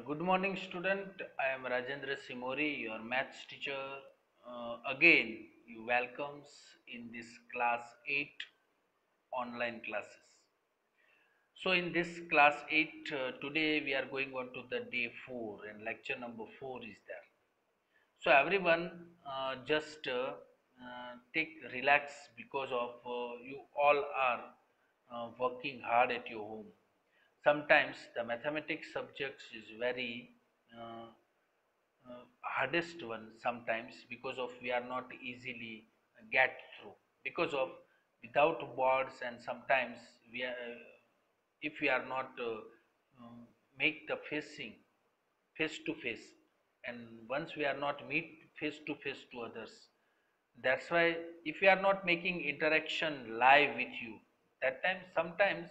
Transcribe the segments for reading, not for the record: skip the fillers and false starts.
Good morning, student. I am Rajendra Simori, your maths teacher. Again, you welcomes in this class 8 online classes. So, in this class 8, today we are going on to the day 4 and lecture number 4 is there. So, everyone just take relax because of you all are working hard at your home. Sometimes the mathematics subjects is very hardest one sometimes because of we are not easily get through because of without words, and sometimes we are if we are not make the facing face to face, and once we are not meet face to face to others, that's why if we are not making interaction live with you, that time sometimes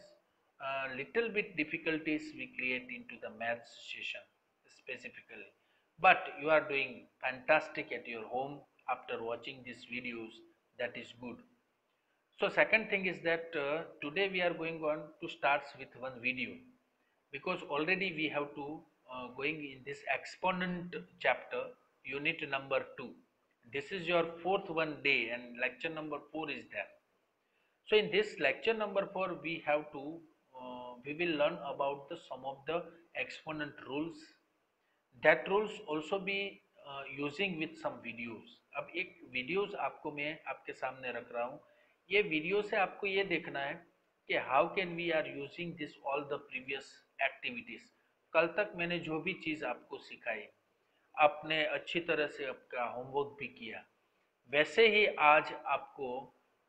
little bit difficulties we create into the maths session specifically. But you are doing fantastic at your home after watching these videos. That is good. So second thing is that today we are going on to start with one video, because already we have to going in this exponent chapter unit number 2. This is your fourth one day and lecture number 4 is there. So in this lecture number 4 we have to we will learn about the some of the exponent rules. That rules also be using with some videos. अब एक videos आपको मैं आपके सामने रख रहा हूँ. ये वीडियो से आपको ये देखना है कि how can we are using this all the previous activities. कल तक मैंने जो भी चीज़ आपको सिखाई आपने अच्छी तरह से आपका होमवर्क भी किया, वैसे ही आज आपको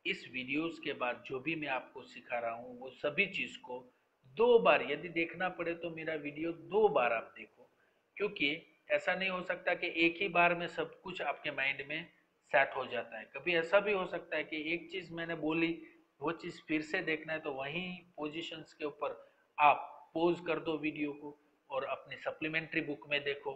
इस वीडियोस के बाद जो भी मैं आपको सिखा रहा हूँ वो सभी चीज़ को दो बार, यदि देखना पड़े तो मेरा वीडियो दो बार आप देखो, क्योंकि ऐसा नहीं हो सकता कि एक ही बार में सब कुछ आपके माइंड में सेट हो जाता है. कभी ऐसा भी हो सकता है कि एक चीज़ मैंने बोली वो चीज़ फिर से देखना है तो वहीं पोजीशंस के ऊपर आप पोज कर दो वीडियो को और अपनी सप्लीमेंट्री बुक में देखो.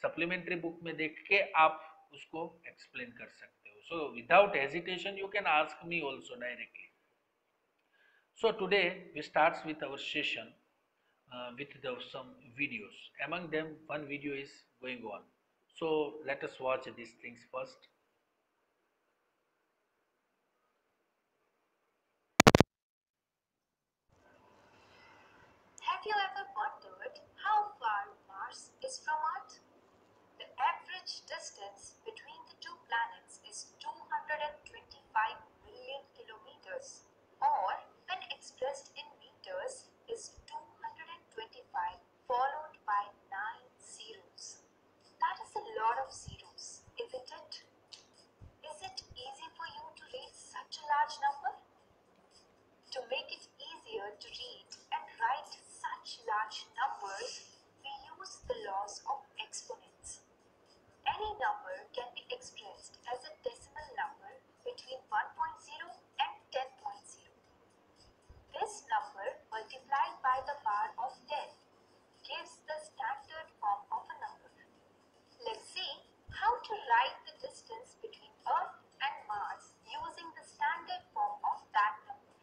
सप्लीमेंट्री बुक में देख के आप उसको एक्सप्लेन कर सकते हो. So without hesitation you can ask me also directly. So today we starts with our session with some videos. Among them, one video is going on. So let us watch these things first. Have you ever wondered how far Mars is from Earth? The average distance between the two planets is 225 million kilometers, or when expressed in meters, is 225 followed by 9 zeros. That is a lot of zeros, isn't it? Is it easy for you to read such a large number? To make it easier to read and write such large numbers, we use the laws of exponents. Any number can be expressed as a decimal number between 1.0 and 10.0. This number multiplied by the power of 10 gives the standard form of a number. Let's see how to write the distance between Earth and Mars using the standard form of that number.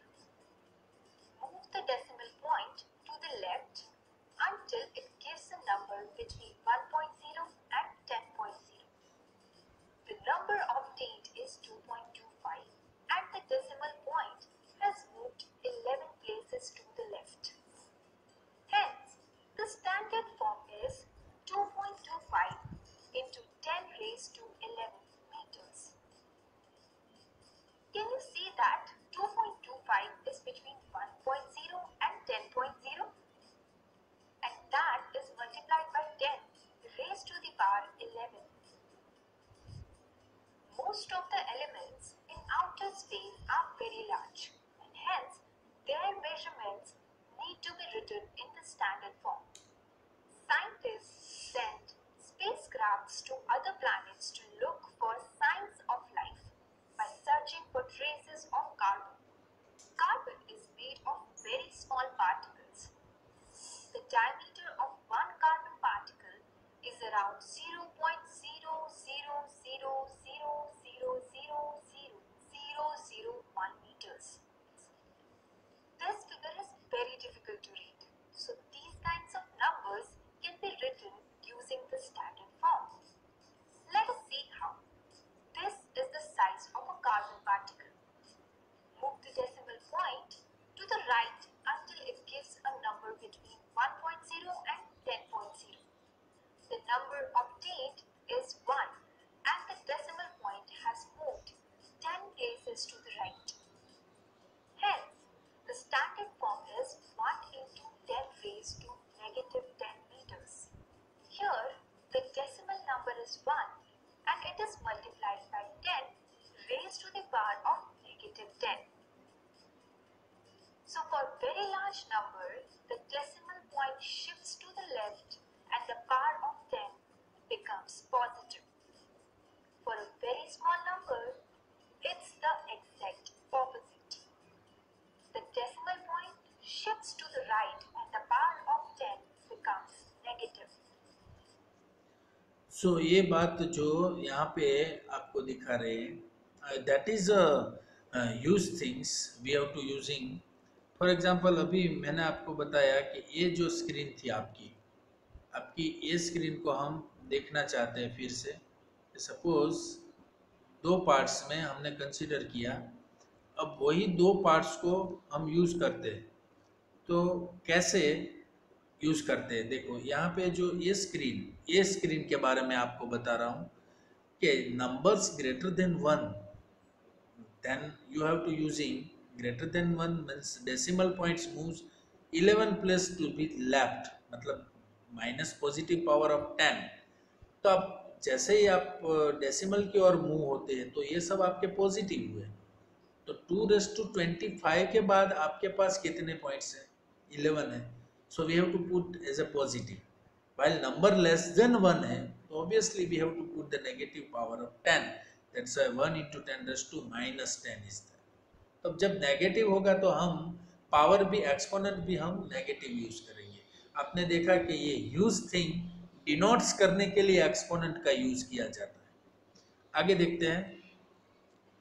Move the decimal point to the left until it gives a number between 1.0 and 10.0. The number obtained is 2.25 and the decimal point has moved 11 places to the left. Hence, the standard form is 2.25 into 10 raised to 11 meters. Can you see that 2.25 is between 1.0 and 10.0? And that is multiplied by 10 raised to the power 11. Most of the elements in outer space are very large, and hence their measurements need to be written in the standard form. Scientists send spacecrafts to other planets to look for signs of life by searching for traces of carbon. Carbon is made of very small particles. The diameter of one carbon particle is around 0.00000000001 meters. This figure is very difficult to read, so these kinds of numbers can be written to the power of negative 10. So for very large number, the decimal point shifts to the left and the power of 10 becomes positive. For a very small number, it's the exact opposite. The decimal point shifts to the right and the power of 10 becomes negative. So ये बात जो यहाँ पे आपको दिखा रहे हैं, that is use things we have to using. For example अभी मैंने आपको बताया कि ये जो स्क्रीन थी आपकी आपकी ये स्क्रीन को हम देखना चाहते हैं फिर से. सपोज दो पार्ट्स में हमने कंसीडर किया, अब वही दो पार्ट्स को हम यूज करते हैं. तो कैसे यूज करते हैं, देखो यहाँ पे जो ये स्क्रीन के बारे में आपको बता रहा हूँ कि numbers greater than 1, then you have to using greater than 1 means decimal points moves 11 plus to be left, मतलब माइनस पॉजिटिव पावर ऑफ 10. तो अब जैसे ही आप डेसिमल की ओर मूव होते हैं तो ये सब आपके पॉजिटिव हुए. तो 2 to 25 के बाद आपके पास कितने पॉइंट्स हैं, 11 है. So we have to put as a positive. While number less than 1 है तो obviously we have to put the negative power of 10. That's why 1 into 10 raised to minus 10 is that. तब जब नेगेटिव होगा तो हम power भी exponent भी हम नेगेटिव यूज करेंगे. आपने देखा कि ये यूज थिंग डिनोट्स करने के लिए एक्सपोनेंट का यूज किया जाता है. आगे देखते हैं.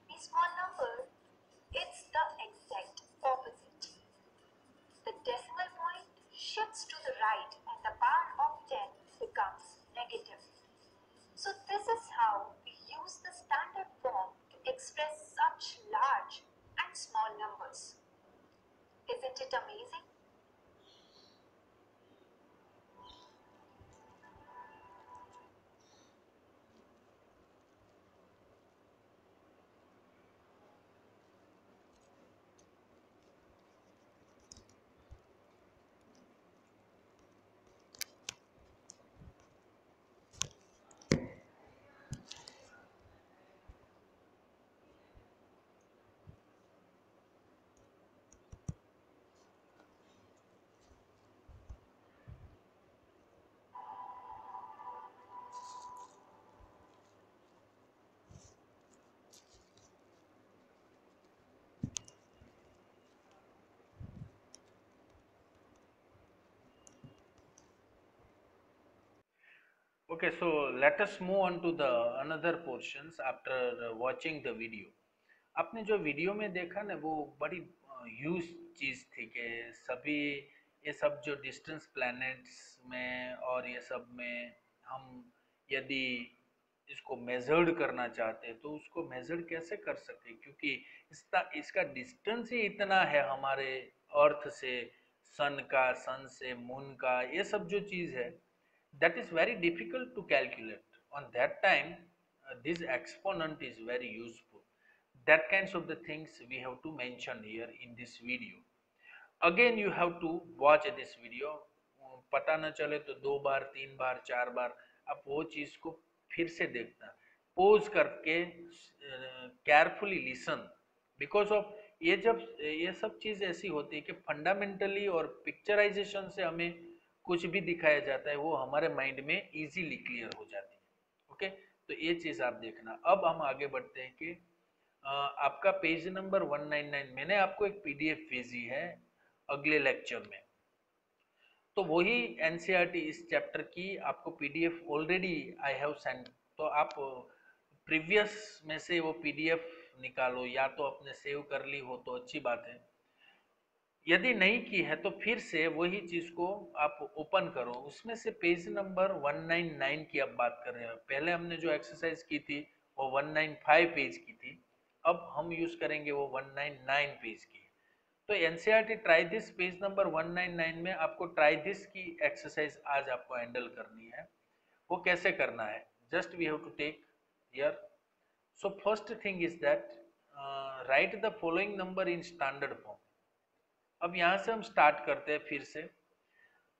A small number, it's the exact opposite. The decimal point shifts to the right and the power of 10 becomes negative. So this is how we use the standard form to express such large and small numbers. Isn't it amazing? Okay, so let us move on to the another portions after watching the video. आपने जो video में देखा ना वो बड़ी huge चीज़ थी कि सभी ये सब जो डिस्टेंस प्लैनेट्स में और ये सब में हम यदि इसको मेजर्ड करना चाहते हैं तो उसको मेजर्ड कैसे कर सके, क्योंकि इसका डिस्टेंस ही इतना है हमारे अर्थ से, सन से मून का, ये सब जो चीज़ है that is very difficult to calculate. On that time, this exponent is very useful. That kinds of the things we have to mention here in this video. Again, you have to watch this video. पता न चले तो 2 बार 3 बार 4 बार आप वो चीज़ को फिर से देखना, पोज करके केयरफुली लिसन, बिकॉज ऑफ ये सब चीज़ ऐसी होती है कि फंडामेंटली और पिक्चराइजेशन से हमें कुछ भी दिखाया जाता है वो हमारे माइंड में इजीली क्लियर हो जाती है. ओके, तो ये चीज़ आप देखना. अब हम आगे बढ़ते हैं कि आपका पेज नंबर 199 मैंने आपको एक पीडीएफ भेजी है अगले लेक्चर में. तो वही एनसीईआरटी इस चैप्टर की आपको PDF already I have send. तो आप प्रीवियस में से वो पीडीएफ निकालो, या तो अपने सेव कर ली हो तो अच्छी बात है, यदि नहीं की है तो फिर से वही चीज को आप ओपन करो. उसमें से पेज नंबर 199 की आप बात कर रहे हैं. पहले हमने जो एक्सरसाइज की थी वो 195 पेज की थी, अब हम यूज करेंगे वो 199 पेज की. तो NCERT try this page number 199 में आपको ट्राई दिस की एक्सरसाइज आज आपको हैंडल करनी है. वो कैसे करना है, just we have to take here. So first thing is that write the following number in standard form. अब यहाँ से हम स्टार्ट करते हैं फिर से.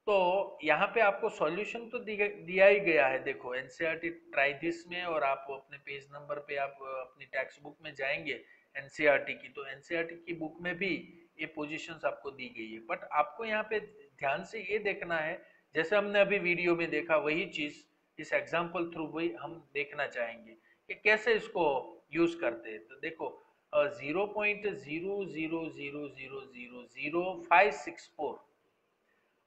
तो यहाँ पे आपको सॉल्यूशन तो दिया ही गया है, देखो एनसीईआरटी ट्राई दिस में, और आप अपने पेज नंबर पे आप अपनी टेक्स्ट बुक में जाएंगे एनसीईआरटी की, तो एनसीईआरटी की बुक में भी ये पोजीशंस आपको दी गई है। बट आपको यहाँ पे ध्यान से ये देखना है, जैसे हमने अभी वीडियो में देखा वही चीज इस एग्जाम्पल थ्रू भी हम देखना चाहेंगे कि कैसे इसको यूज करते हैं। तो देखो 0.0000000564,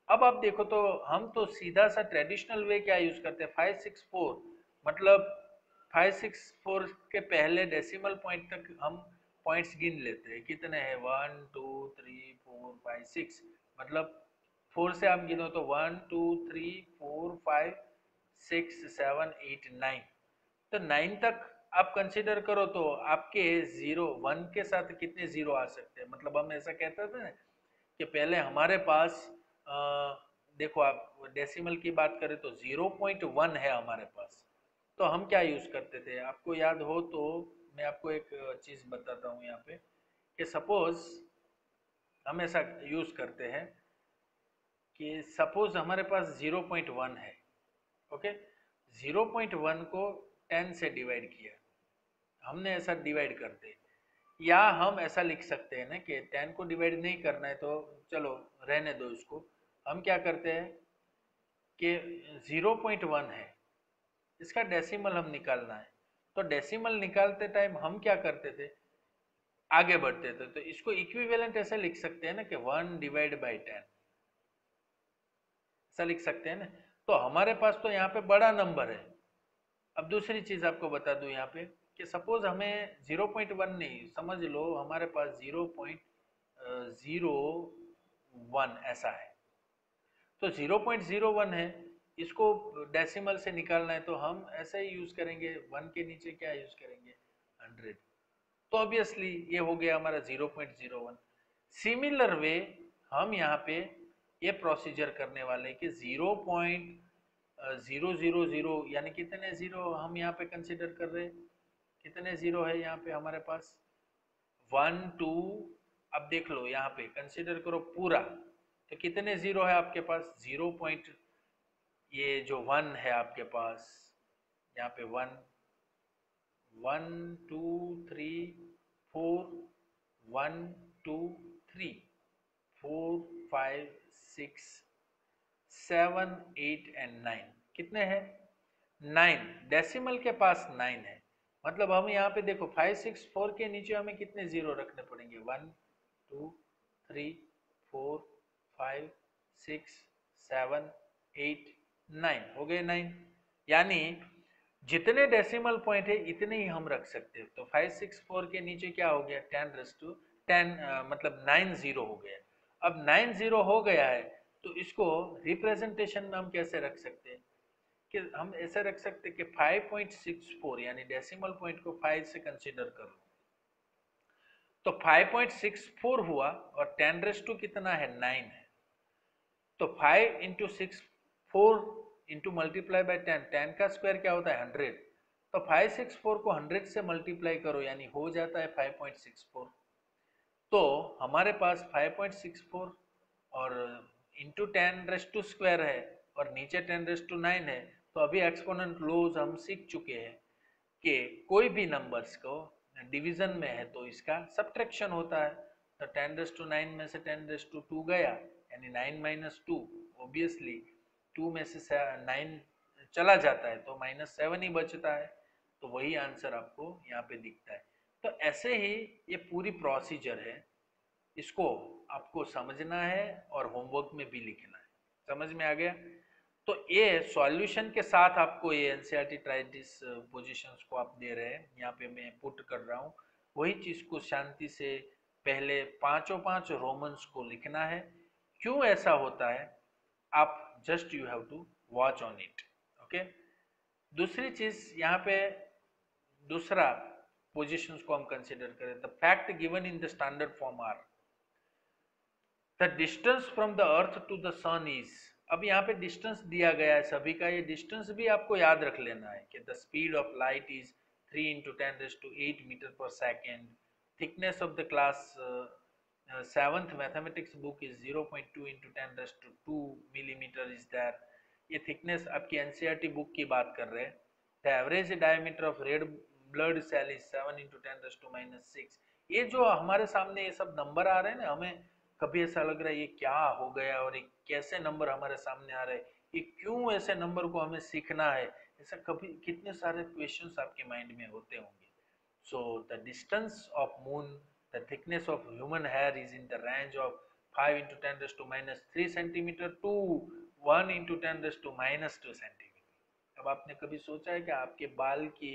अब आप देखो तो हम तो सीधा सा ट्रेडिशनल वे क्या यूज करते हैं, 564, मतलब 564 के पहले डेसिमल पॉइंट तक हम पॉइंट्स गिन लेते हैं, कितने हैं 1 2 3 4 5 6, मतलब 4 से आप गिनो तो 1 2 3 4 5 6 7 8 9, तो 9 तक आप कंसिडर करो तो आपके 0 1 के साथ कितने जीरो आ सकते हैं। मतलब हम ऐसा कहते थे ना कि पहले हमारे पास अ, देखो आप डेसिमल की बात करें तो 0.1 है हमारे पास, तो हम क्या यूज करते थे, आपको याद हो तो मैं आपको एक चीज बताता हूँ यहाँ पे, कि सपोज हम ऐसा यूज करते हैं कि सपोज हमारे पास 0.1 है, ओके, 0.1 को 10 से डिवाइड किया, हमने ऐसा डिवाइड करते हैं, या हम ऐसा लिख सकते हैं ना कि 10 को डिवाइड नहीं करना है तो चलो रहने दो इसको, हम क्या करते हैं कि 0.1 है, इसका डेसिमल हम निकालना है, तो डेसिमल निकालते टाइम हम क्या करते थे, आगे बढ़ते थे, तो इसको इक्विवेलेंट ऐसे लिख सकते हैं ना कि 1 डिवाइड बाई 10, ऐसा लिख सकते हैं ना। तो हमारे पास तो यहाँ पे बड़ा नंबर है। अब दूसरी चीज आपको बता दूं यहाँ पे कि सपोज हमें 0.1 नहीं, समझ लो हमारे पास 0.01 ऐसा है, तो 0.01 है, इसको डेसिमल से निकालना है तो हम ऐसे ही यूज करेंगे, 1 के नीचे क्या यूज करेंगे 100, तो ऑब्वियसली ये हो गया हमारा 0.01। सिमिलर वे हम यहाँ पे ये प्रोसीजर करने वाले हैं कि 0.000 यानी कितने जीरो हम यहाँ पे कंसिडर कर रहे हैं, कितने जीरो है यहाँ पे हमारे पास 1 2, अब देख लो यहाँ पे कंसिडर करो पूरा, तो कितने जीरो है आपके पास 0 पॉइंट, ये जो 1 है आपके पास यहाँ पे 1 1 2 3 4 1 2 3 4 5 6 7 8 एंड 9, कितने हैं 9, डेसिमल के पास 9 है, मतलब हम यहाँ पे देखो 564 के नीचे हमें कितने जीरो रखने पड़ेंगे 1 2 3 4 5 6 7 8 9, हो गए 9, यानी जितने डेसिमल पॉइंट है इतने ही हम रख सकते हैं। तो 564 के नीचे क्या हो गया 10 रेस टू 10, मतलब 9 जीरो हो गया। अब 9 जीरो हो गया है तो इसको रिप्रेजेंटेशन में हम कैसे रख सकते हैं, कि हम ऐसे रख सकते हैं कि 5.64 यानी डेसिमल पॉइंट को 5 से कंसीडर करो, तो 5.64 हुआ और 10 रेस टू कितना है 9 है, तो 5 इंटू 6 4 इंटू मल्टीप्लाई बाई 10, 10 का स्क्वायर क्या होता है 100, तो 564 को 100 से मल्टीप्लाई करो यानी हो जाता है 5.64, तो हमारे पास 5.64 और इंटू 10 रेस टू स्क्वायर है और नीचे 10 रेस टू 9 है, तो अभी एक्सपोनेंट लॉज हम सीख चुके हैं कि कोई भी नंबर्स को डिवीजन में है तो इसका सब्ट्रैक्शन होता है, तो 10 रेस टू 9 में से 10 रेस टू 2 गया यानी 9 माइनस 2, ऑब्वियसली 2 में से 9 चला जाता है तो -7 ही बचता है, तो वही आंसर आपको यहाँ पे दिखता है। तो ऐसे ही ये पूरी प्रोसीजर है, इसको आपको समझना है और होमवर्क में भी लिखना है, समझ में आ गया। तो ये सॉल्यूशन के साथ आपको ये एनसीईआरटी ट्राइटिस पोजीशंस को आप दे रहे हैं, यहाँ पे मैं पुट कर रहा हूँ, वही चीज को शांति से पहले पांचों पांच रोमन्स को लिखना है। क्यों ऐसा होता है, आप just you have to watch on it, okay. दूसरी चीज यहाँ पे दूसरा पोजीशंस को हम कंसिडर करें, the fact given in the standard form are the distance from the earth to the sun is, अब यहाँ पे डिस्टेंस दिया गया है सभी का, ये डिस्टेंस भी आपको याद रख लेना है कि the speed of light is 3 into 10⁸ metre per second, thickness of the class 7th mathematics book is 0.2 into 10⁻² millimetre centimetre is there. ये थिकनेस आपकी एनसीईआरटी बुक की बात कर रहे हैं। The average diameter of red blood cell is 7 × 10⁻⁶। ये जो हमारे सामने ये सब नंबर आ रहे हैं ना, हमें कभी ऐसा लग रहा है ये क्या हो गया और ये कैसे नंबर हमारे सामने आ रहे हैं, ये क्यों ऐसे नंबर को हमें सीखना है, ऐसा कभी कितने सारे क्वेश्चंस आपके माइंड में होते होंगे। So the distance of moon, the thickness of human hair is in the range of 5 × 10⁻³ centimetre to 1 × 10⁻² centimetre. अब आपने कभी सोचा है कि आपके बाल की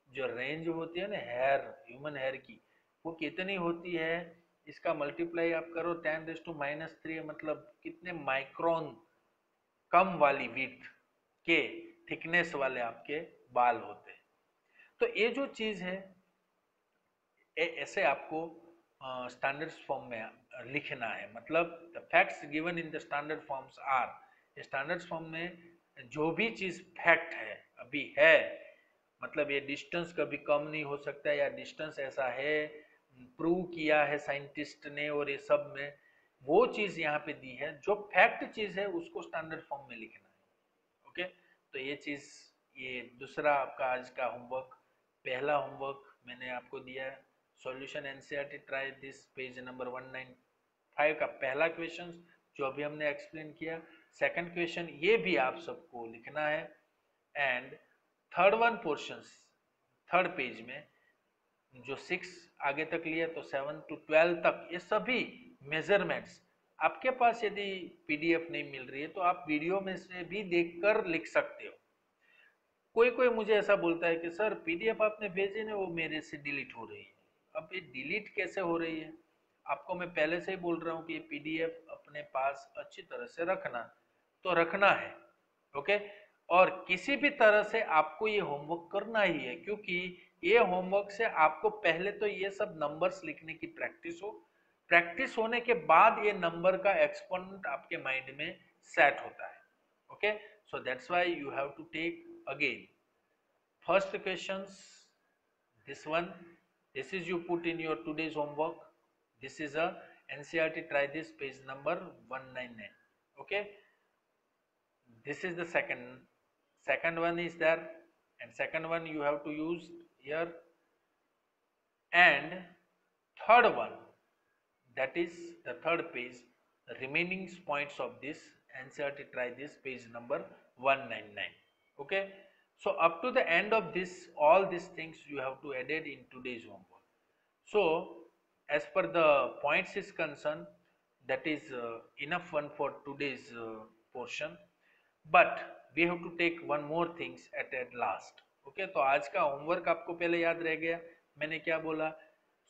जो रेंज होती है ना हेयर, ह्यूमन हेयर की, वो कितनी होती है? इसका मल्टीप्लाई आप करो 10⁻³ मतलब कितने माइक्रोन कम वाली विड्थ के थिकनेस वाले आपके बाल होते हैं। तो ये जो चीज है ऐसे आपको स्टैंडर्ड फॉर्म में लिखना है। मतलब the facts given in the standard forms are, standard form में जो भी चीज फैक्ट है अभी है, मतलब ये डिस्टेंस कभी कम नहीं हो सकता, या डिस्टेंस ऐसा है प्रूव किया है साइंटिस्ट ने, और ये सब में वो चीज यहाँ पे दी है, जो फैक्ट चीज है उसको स्टैंडर्ड फॉर्म में लिखना है। ओके, तो ये चीज, ये दूसरा आपका आज का होमवर्क। पहला होमवर्क मैंने आपको दिया है solution NCERT try this, page number 195 का पहला क्वेश्चन जो अभी हमने एक्सप्लेन किया। सेकंड क्वेश्चन ये भी आप सबको लिखना है, and third one portions third page में जो 6 आगे तक लिया तो 7 to 12 तक ये सभी मेजरमेंट्स आपके पास यदि पीडीएफ नहीं मिल रही है तो आप वीडियो में से भी देखकर लिख सकते हो। कोई मुझे ऐसा बोलता है कि सर पीडीएफ आपने भेजी ना वो मेरे से डिलीट हो रही है। अब ये डिलीट कैसे हो रही है? आपको मैं पहले से ही बोल रहा हूँ कि ये पीडीएफ अपने पास अच्छी तरह से रखना, तो रखना है। ओके, और किसी भी तरह से आपको ये होमवर्क करना ही है, क्योंकि ये होमवर्क से आपको पहले तो ये सब नंबर्स लिखने की प्रैक्टिस हो, प्रैक्टिस होने के बाद ये नंबर का एक्सपोनेंट आपके माइंड में सेट होता है। Okay, so that's why you have to take again first questions, this one, this is you put in your today's homework, this is a NCERT try this page number 199. okay, this is the second one is there, and second one you have to use here, and third one, that is the third page, the remaining points of this NCERT try this page number 199. okay, so up to the end of this all these things you have to added in today's homework. So as per the points is concerned, that is enough one for today's portion, but we have to take one more things at last. okay, तो आज का homework आपको पहले याद रह गया, मैंने क्या बोला,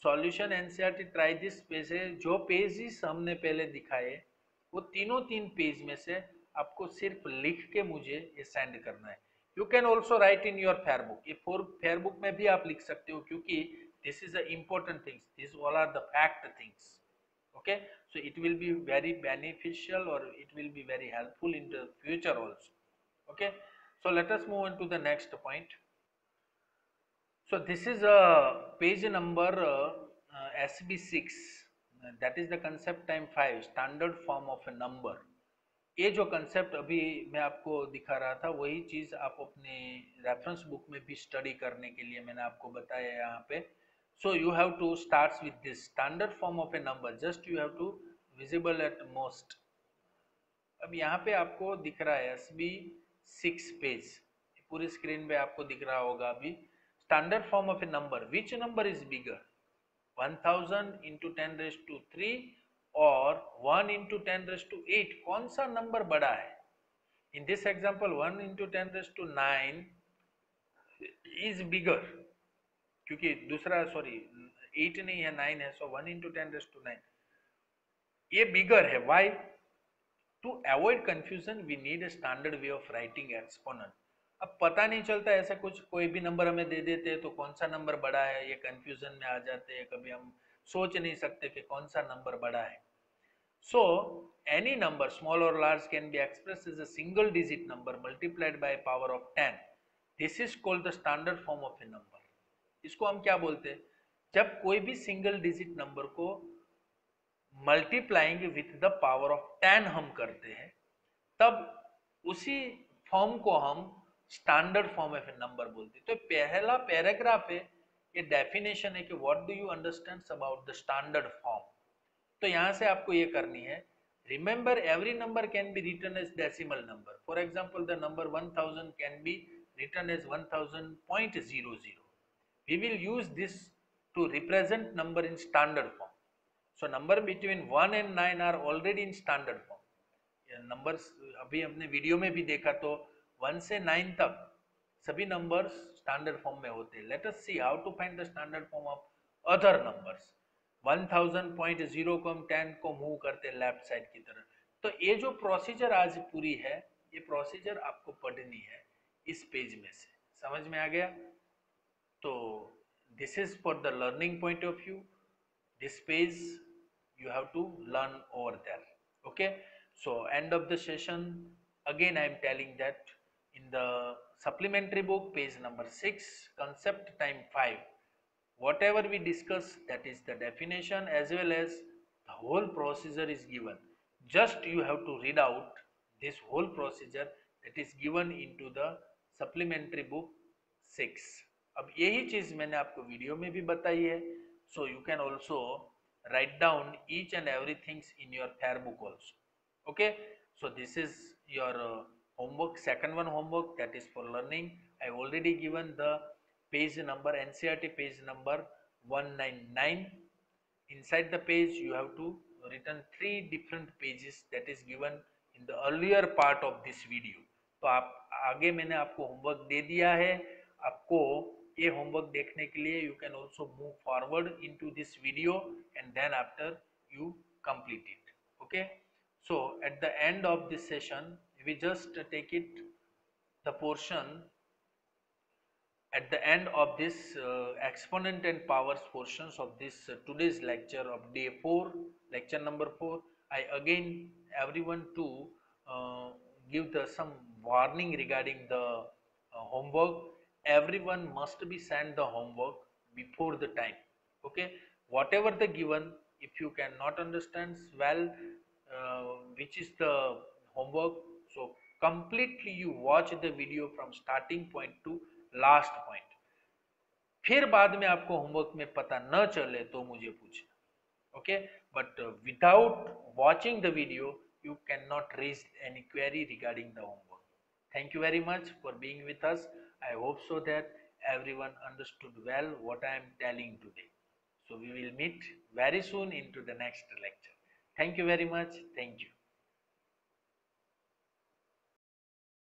solution NCERT try this page है, जो पेजेस हमने पहले दिखाए वो तीन पेज में से आपको सिर्फ लिख के मुझे ये सेंड करना है। You can also write in your fair book, ये फेयरबुक में भी आप लिख सकते हो, क्योंकि this is the important things, this all are the fact things. okay, so it will be very beneficial or it will be very helpful in the future also. okay, so let us move on to the next point. So this is a page number SB6, that is the concept time 5, standard form of a number. ये जो concept अभी मैं आपको दिखा रहा था वही चीज आप अपने रेफरेंस बुक में भी स्टडी करने के लिए मैंने आपको बताया यहाँ पे। So you have to start with this standard form of a number, just you have to visible at most. अब यहाँ पे आपको दिख रहा है SB6 पेज, पूरी स्क्रीन पे आपको दिख रहा होगा अभी। Standard form of a number, which number is bigger, 1000 × 10⁻³ और 1 × 10⁸, कौन सा नंबर बड़ा है? In this example 1 × 10⁹ is bigger, क्योंकि दूसरा 8 नहीं है 9 है, सो 1 × 10⁹ ये बिगर है। Why? To avoid confusion we need a standard way of writing exponent. अब पता नहीं चलता ऐसा कुछ, कोई भी नंबर हमें दे देते हैं तो कौन सा नंबर बड़ा है, ये कंफ्यूजन में आ जाते हैं, कभी हम सोच नहीं सकते कि कौन सा नंबर बड़ा है। सो एनी नंबर स्मॉल और large can be expressed as a single digit number multiplied by power of 10, this is called the standard form of a number. इसको हम क्या बोलते हैं? जब कोई भी सिंगल डिजिट नंबर को multiplying with the power of 10 हम करते हैं, तब उसी फॉर्म को हम standard form of a number बोलते हैं। तो पहला पैराग्राफ है, ये डेफिनेशन है कि what do you understand about the standard form. तो यहाँ से आपको ये करनी है, remember every number can be written as decimal number. For example the number 1000 can be written as 1000.00। we will use this to represent number in standard form. So number between 1 and 9 are already in standard form. Numbers अभी हमने video में भी देखा, तो 1 से 9 तक सभी numbers standard form में होते हैं। Let us see how to find the standard form of other numbers. 1000.0 को हम 10 को मूव करते हैं लेफ्ट साइड की तरफ। तो ये जो प्रोसीजर आज पूरी है, ये प्रोसीजर आपको पढ़नी है इस पेज में से। समझ में आ गया? तो this is for the learning point of view. This page you have to learn over there. Okay, so end of the session, again I am telling that in the supplementary book page number 6, concept time 5, whatever we discuss, that is the definition as well as the whole procedure is given. Just you have to read out this whole procedure that is given into the supplementary book 6. अब यही चीज मैंने आपको video में भी बताई है, so you can also write down each and everything in your fair book also. Okay, so this is your homework, second one homework, that is for learning. I already given the page number, NCERT page number 199. Inside the page you have to written 3 different pages that is given in the earlier part of this video. तो आप आगे मैंने आपको homework दे दिया है, आपको ये homework देखने के लिए you can also move forward into this video and then after you complete it. Okay, so at the end of this session we just take it the portion at the end of this exponent and powers portions of this today's lecture of day 4, lecture number 4. I again everyone to give the some warning regarding the homework. Everyone must be sent the homework before the time. Okay, whatever the given, if you cannot understand well which is the homework, so completely you watch the video from starting point to last point. फिर बाद में आपको homework में पता न चले तो मुझे पूछना। Okay, but without watching the video you cannot raise any query regarding the homework. Thank you very much for being with us. I hope so that everyone understood well what I am telling today. So we will meet very soon into the next lecture. Thank you very much. Thank you.